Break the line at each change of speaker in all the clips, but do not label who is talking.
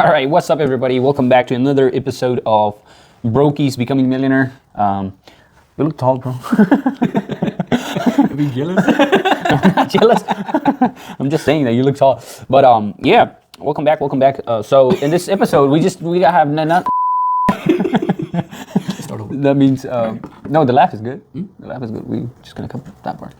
All right, what's up, everybody? Welcome back to another episode of Brokies Becoming Millionaire. You look tall, bro.
Are you jealous?
I'm not jealous. I'm just saying that you look tall. But yeah, welcome back. So in this episode, we have none. That means no. The laugh is good. The laugh is good. We just gonna cut that part.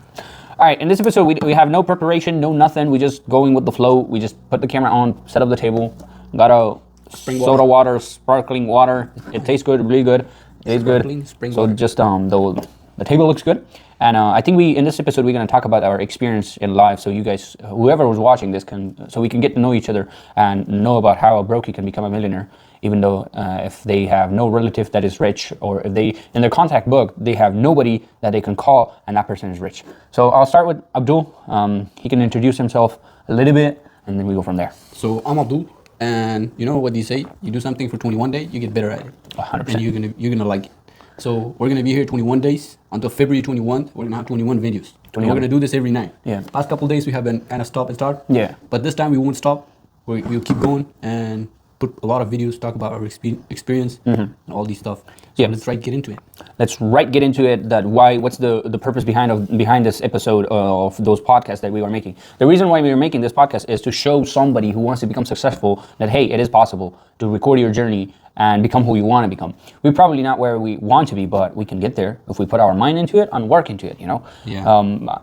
All right, in this episode, we have no preparation, no nothing. We just going with the flow. We just put the camera on, set up the table. Got a soda water, sparkling water. It tastes good, really good. It tastes good. So just the table looks good. And I think in this episode we're gonna talk about our experience in life. So you guys, whoever was watching this, so we can get to know each other and know about how a brokey can become a millionaire. Even though if they have no relative that is rich, or if they in their contact book they have nobody that they can call and that person is rich. So I'll start with Abdul. He can introduce himself a little bit, and then we go from there.
So I'm Abdul. And you know what they say? You do something for 21 days, you get better at it.
100%.
And you're gonna like it. So we're gonna be here 21 days until February 21st. We're gonna have 21 videos. 21. And we're gonna do this every night.
Yeah.
Past couple days we have been kind of stop and start.
Yeah.
But this time we won't stop. We'll keep going and put a lot of videos, talk about our experience and all these stuff. So let's get into it.
Let's get into it. What's the purpose behind this episode of those podcasts that we are making? The reason why we are making this podcast is to show somebody who wants to become successful that, hey, it is possible to record your journey and become who you want to become. We're probably not where we want to be, but we can get there if we put our mind into it and work into it, you know?
Yeah.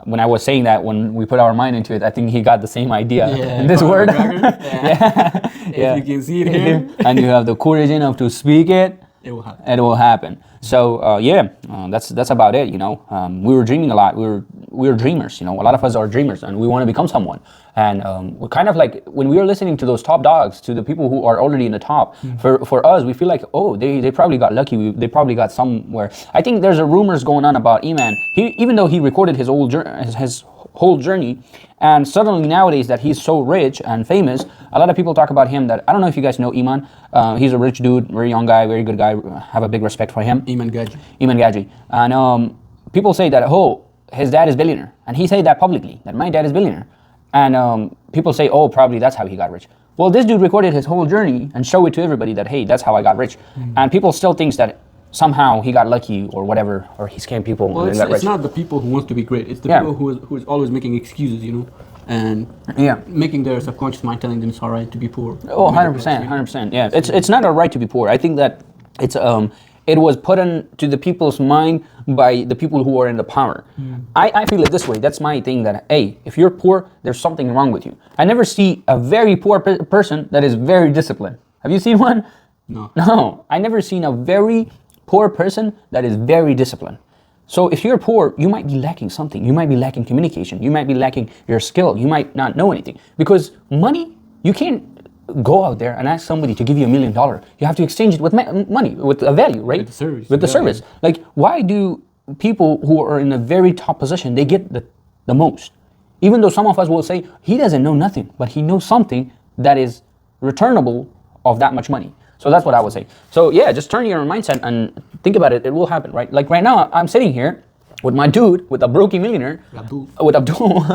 When I was saying that, when we put our mind into it, I think he got the same idea.
Yeah,
this word.
Yeah.
Yeah.
If you can see it here.
And you have the courage enough to speak it,
it will happen.
It will happen. So that's about it. You know, we were dreaming a lot. We were dreamers. You know, a lot of us are dreamers, and we want to become someone. And we're kind of like, when we are listening to those top dogs, to the people who are already in the top. For us, we feel like, oh, they probably got lucky. They probably got somewhere. I think there's a rumors going on about Iman. Even though he recorded his whole journey, and suddenly nowadays that he's so rich and famous, a lot of people talk about him. That I don't know if you guys know Iman. He's a rich dude, very young guy, very good guy. Have a big respect for him.
Iman Gaji.
And people say that, oh, his dad is billionaire, and he said that publicly, that my dad is billionaire. And people say, oh, probably that's how he got rich. Well, this dude recorded his whole journey and show it to everybody that, hey, that's how I got rich. And people still thinks that somehow he got lucky or whatever, or he scammed people.
Well,
and got rich.
It's not the people who wants to be great. It's the people who is always making excuses, you know, and making their subconscious mind telling them it's all right to be poor.
Oh, 100%. Yeah, it's not all right to be poor. I think that it's it was put into the people's mind by the people who are in the power. I feel it this way. That's my thing, that, hey, if you're poor, there's something wrong with you. I never see a very poor person that is very disciplined. Have you seen one? No. I never seen a very poor person that is very disciplined. So if you're poor, you might be lacking something. You might be lacking communication. You might be lacking your skill. You might not know anything. Because money, you can't go out there and ask somebody to give you $1 million. You have to exchange it with money, with a value, right?
With the service.
With the service. Like, why do people who are in a very top position, they get the most? Even though some of us will say, he doesn't know nothing, but he knows something that is returnable of that much money. So that's what I would say. So yeah, just turn your mindset and think about it. It will happen, right? Like right now, I'm sitting here with my dude, with a brokey millionaire, with Abdul,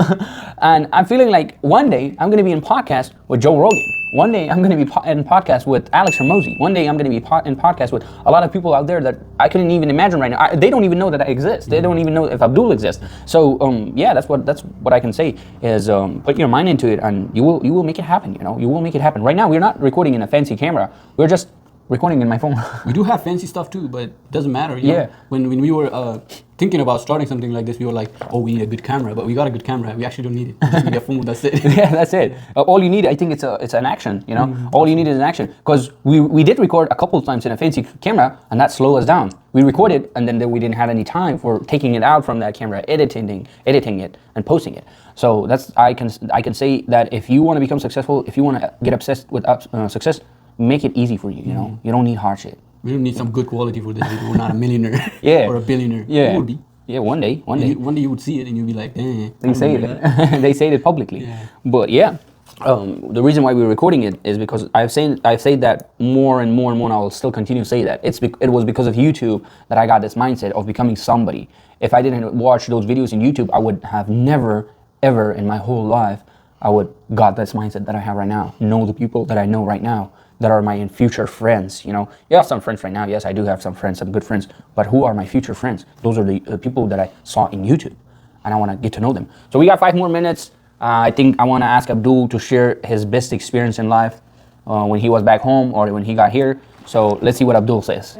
and I'm feeling like one day I'm going to be in podcast with Joe Rogan. One day I'm going to be in podcast with Alex Hermosi. One day I'm going to be in podcast with a lot of people out there that I couldn't even imagine right now. They don't even know that I exist. They don't even know if Abdul exists. So yeah, that's what I can say is put your mind into it, and you will make it happen. You know, you will make it happen. Right now we're not recording in a fancy camera. We're just recording in my phone.
We do have fancy stuff too, but it doesn't matter. You know? When we were thinking about starting something like this, we were like, oh, we need a good camera, but we got a good camera. We actually don't need it. We just need a phone. That's it.
Yeah, that's it. All you need, I think, it's an action. You know, all you need is an action. Because we did record a couple of times in a fancy camera, and that slowed us down. We recorded, and then we didn't have any time for taking it out from that camera, editing it, and posting it. So I can say that if you want to become successful, if you want to get obsessed with success, make it easy for you. You know, you don't need hardship.
We don't need some good quality for this video. We're not a millionaire or a billionaire.
Yeah.
We would be.
Yeah, one day.
One day you would see it and you'd be like, dang.
They say it. They say it publicly. Yeah. But yeah, the reason why we're recording it is because I've said that more and more and more, and I will still continue to say that. It was because of YouTube that I got this mindset of becoming somebody. If I didn't watch those videos in YouTube, I would have never, ever in my whole life, I would got this mindset that I have right now. Know the people that I know right now. that are my future friends, you know. You have some friends right now. Yes, I do have some friends, some good friends. But who are my future friends? Those are the people that I saw in YouTube, and I want to get to know them. So we got 5 more minutes. I think I want to ask Abdul to share his best experience in life when he was back home or when he got here. So let's see what Abdul says.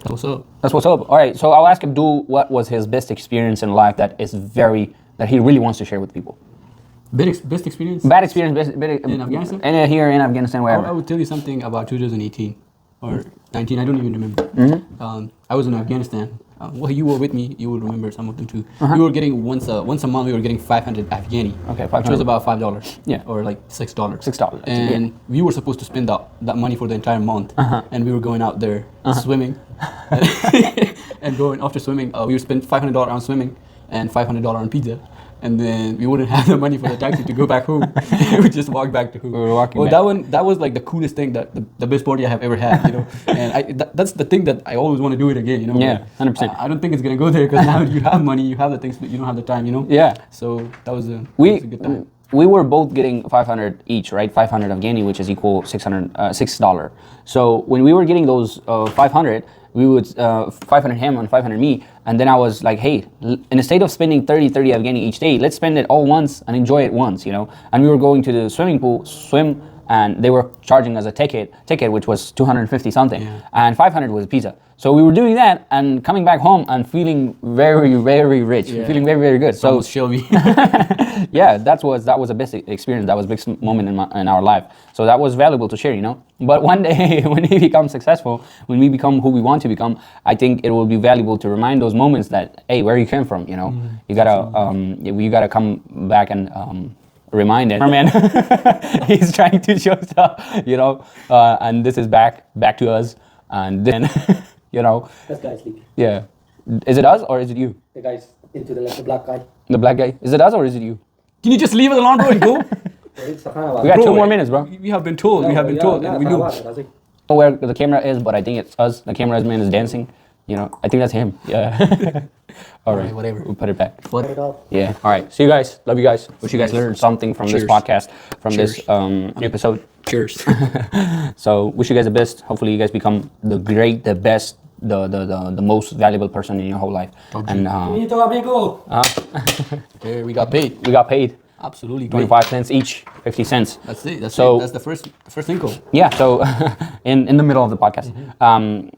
What's up?
That's what's up. All right, so I'll ask Abdul what was his best experience in life that he really wants to share with people.
Best experience?
Bad experience
in Afghanistan?
And here in Afghanistan, wherever.
I would tell you something about 2018 or 19. I don't even remember. I was in Afghanistan. Well, you were with me. You will remember some of them too. We were getting once a month. We were getting 500 Afghani.
Okay, 500.
Which was about $5.
Yeah.
Or like $6.
$6.
And we were supposed to spend that money for the entire month. And we were going out there swimming, and going after swimming. We would spend $500 on swimming and $500 on pizza. And then we wouldn't have the money for the taxi to go back home. We would just walk back to home.
We were walking back.
That was like the coolest thing, the best party I have ever had, you know. And that's the thing that I always want to do it again, you know.
Yeah, 100%.
I don't think it's gonna go there because now you have money, you have the things, but you don't have the time, you know.
Yeah.
So that was a good time.
We were both getting 500 each, right? 500 Afghani, which is equal $6. So when we were getting those 500, we would 500 him and 500 me, and then I was like, hey, instead of spending 30 Afghani each day, let's spend it all once and enjoy it once, you know. And we were going to the swimming pool, swim, and they were charging us a ticket which was 250 something, and 500 was pizza. So we were doing that and coming back home and feeling very, very rich, feeling very, very good.
So Shelby.
Yeah, that was a best experience. That was a big moment in our life. So that was valuable to share, you know. But one day when we become successful, when we become who we want to become, I think it will be valuable to remind those moments that, hey, where you came from, you know. You gotta come back and remind it. Man, he's trying to show stuff, you know. And this is back to us, and then. You know,
that guy's sleeping.
Yeah, is it us or is it you?
The guy's into the left, the black guy.
The black guy. Is it us or is it you?
Can you just leave it alone, bro, and go?
We got 2 more minutes, bro.
We have been told. We have been told, and we do.
I don't know where the camera is, but I think it's us. The cameraman is dancing. You know, I think that's him. Yeah. All right,
whatever.
We'll put it back.
Put it up.
Yeah. All right. See you guys. Love you guys. Wish you guys learned something from this podcast, from this episode.
Cheers.
So wish you guys the best. Hopefully you guys become the best, the most valuable person in your whole life. And
There, we got paid.
We got paid.
Absolutely.
25 cents each, 50 cents.
That's it. That's the first income.
Yeah. So in the middle of the podcast,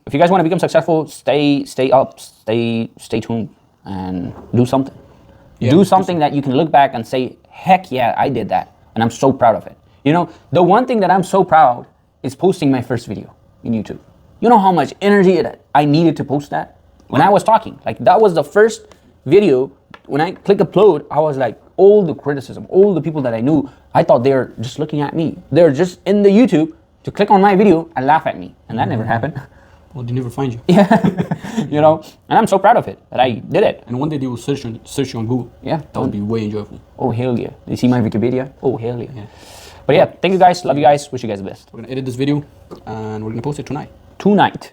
if you guys want to become successful, stay up, stay tuned, and do something.
Yeah,
do something that you can look back and say, heck yeah, I did that, and I'm so proud of it. You know, the one thing that I'm so proud is posting my first video in YouTube. You know how much energy I needed to post that? When I was talking, like that was the first video. When I click upload, I was like, all the criticism, all the people that I knew, I thought they were just looking at me. They're just in the YouTube to click on my video and laugh at me. And that never happened.
Well, they never find you.
Yeah, you know, and I'm so proud of it that I did it.
And one day they will search you on Google.
Yeah.
That would be way enjoyable.
Oh, hell yeah. You see my Wikipedia? Oh, hell yeah. But yeah, thank you guys. Love you guys. Wish you guys the best.
We're going to edit this video and we're going to post it tonight.
Tonight.